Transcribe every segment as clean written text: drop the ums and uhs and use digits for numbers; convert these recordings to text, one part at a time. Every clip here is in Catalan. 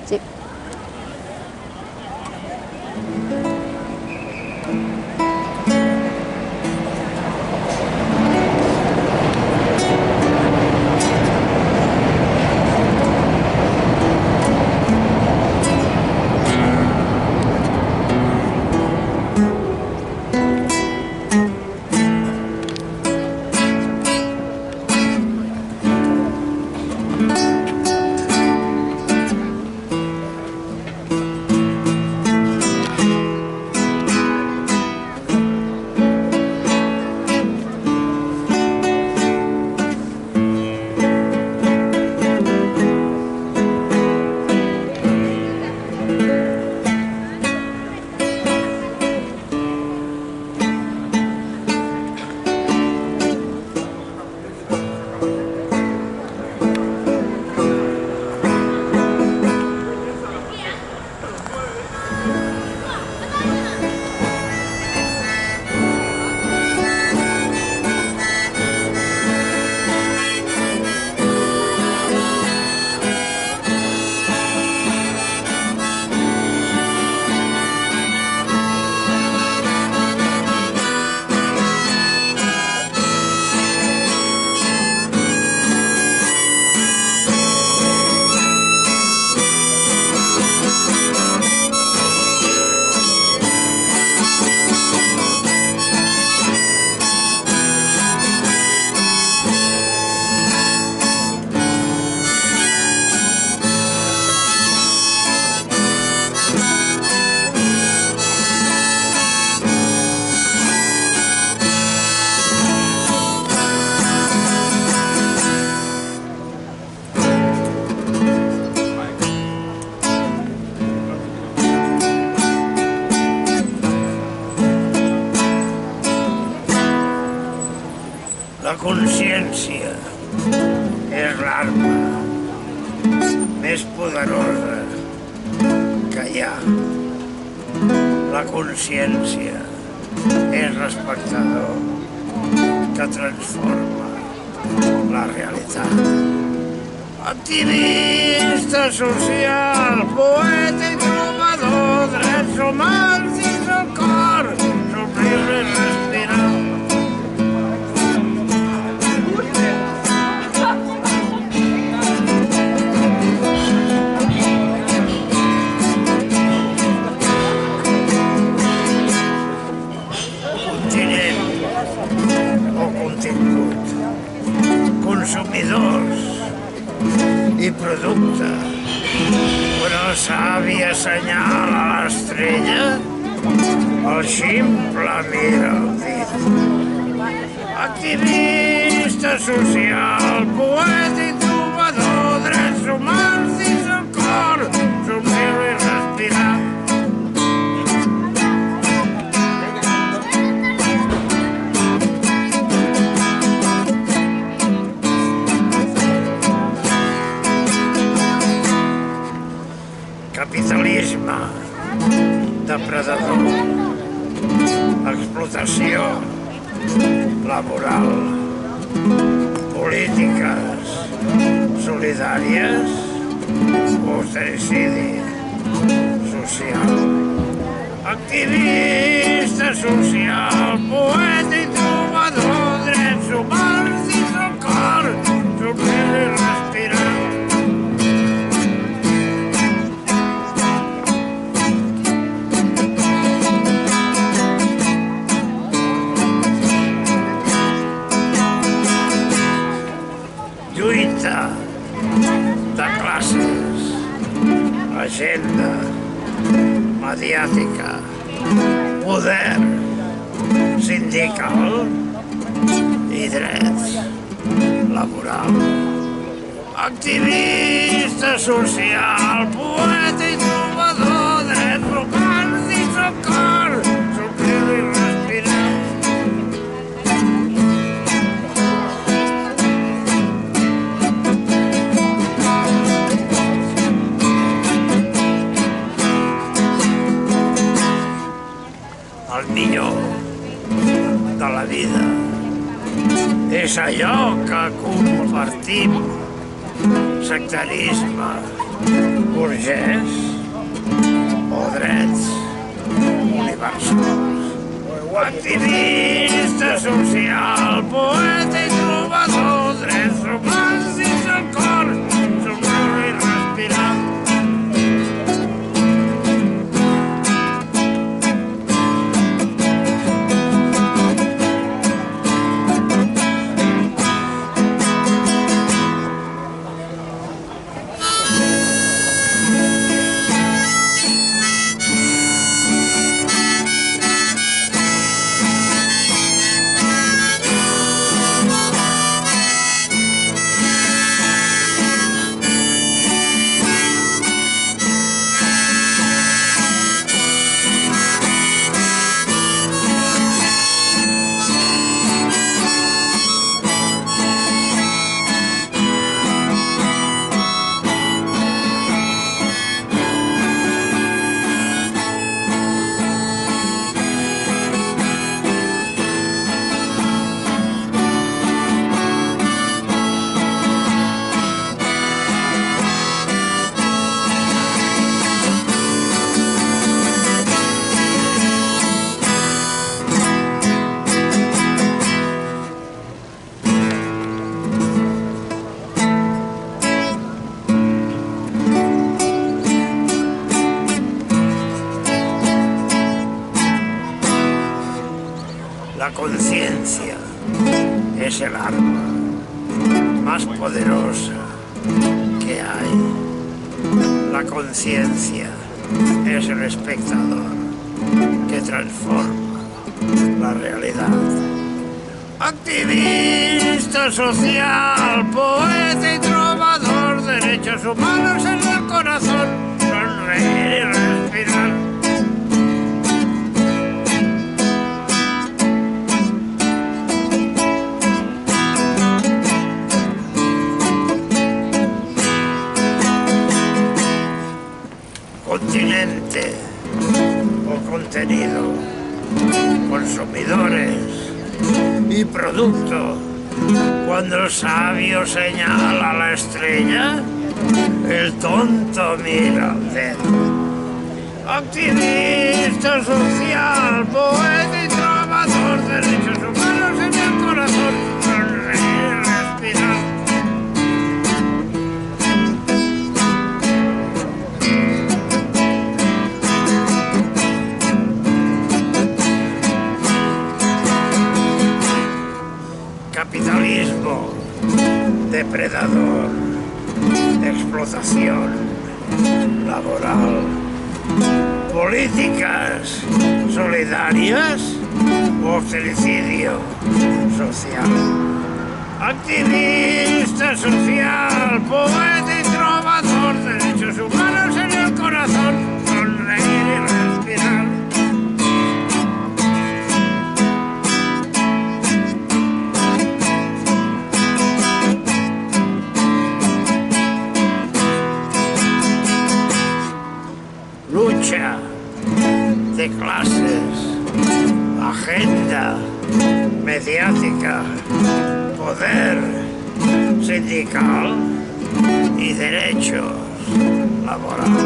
Sí. La consciència és l'arma més poderosa que hi ha. La consciència és l'espectador que transforma la realitat. Activista social, poeta i trobador, drets humans dins el cor, somriure i respirar. Consumidors i producte. Quan el savi assenyala l'estrella, el ximple mira el dit. Activista social, poeta i trobador, drets humans dins el cor, somriure i respirar. Capitalisme depredador, explotació laboral, polítiques solidàries, austericidi social. Activista social, poeta i trobador, drets humans dins el cor, somriure i respirar. Lluita de classes, agenda mediàtica, poder sindical i drets laboral. Activista social, poeta i trobador, drets humans dins el cor, somriure i respirar. El millor de la vida és allò que compartim sectarisme burgès o drets universals. Activista social, poeta i trobador, drets humans dins el cor, somriure i respirar. La conciencia es el arma más poderosa que hay. La conciencia es el espectador que transforma la realidad. Activista social, poeta y trovador, derechos humanos en el corazón, sonreír y respirar. Continente o contenido, consumidores y producto. Cuando el sabio señala la estrella, el tonto mira al dedo. Activista social, poeta y trovador, derechos humanos en el corazón, sonreír y respirar. Capitalismo depredador, explotación laboral, políticas solidarias o austericidio social. Activista social, poeta y trovador, derechos humanos en el corazón, sonreír y respirar. Lucha de clases, agenda mediática, poder sindical y derechos laborales.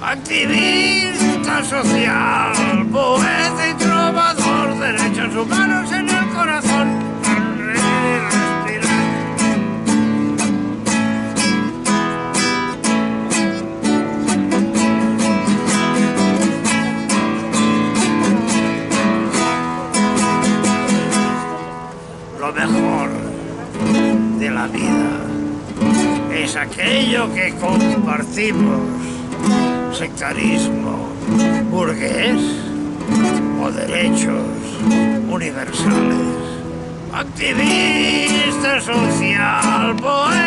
Activista social, poeta y trovador, derechos humanos en el corazón, sonreír y respirar. Lo mejor de la vida es aquello que compartimos, sectarismo burgués o derechos universales. Activista social, poeta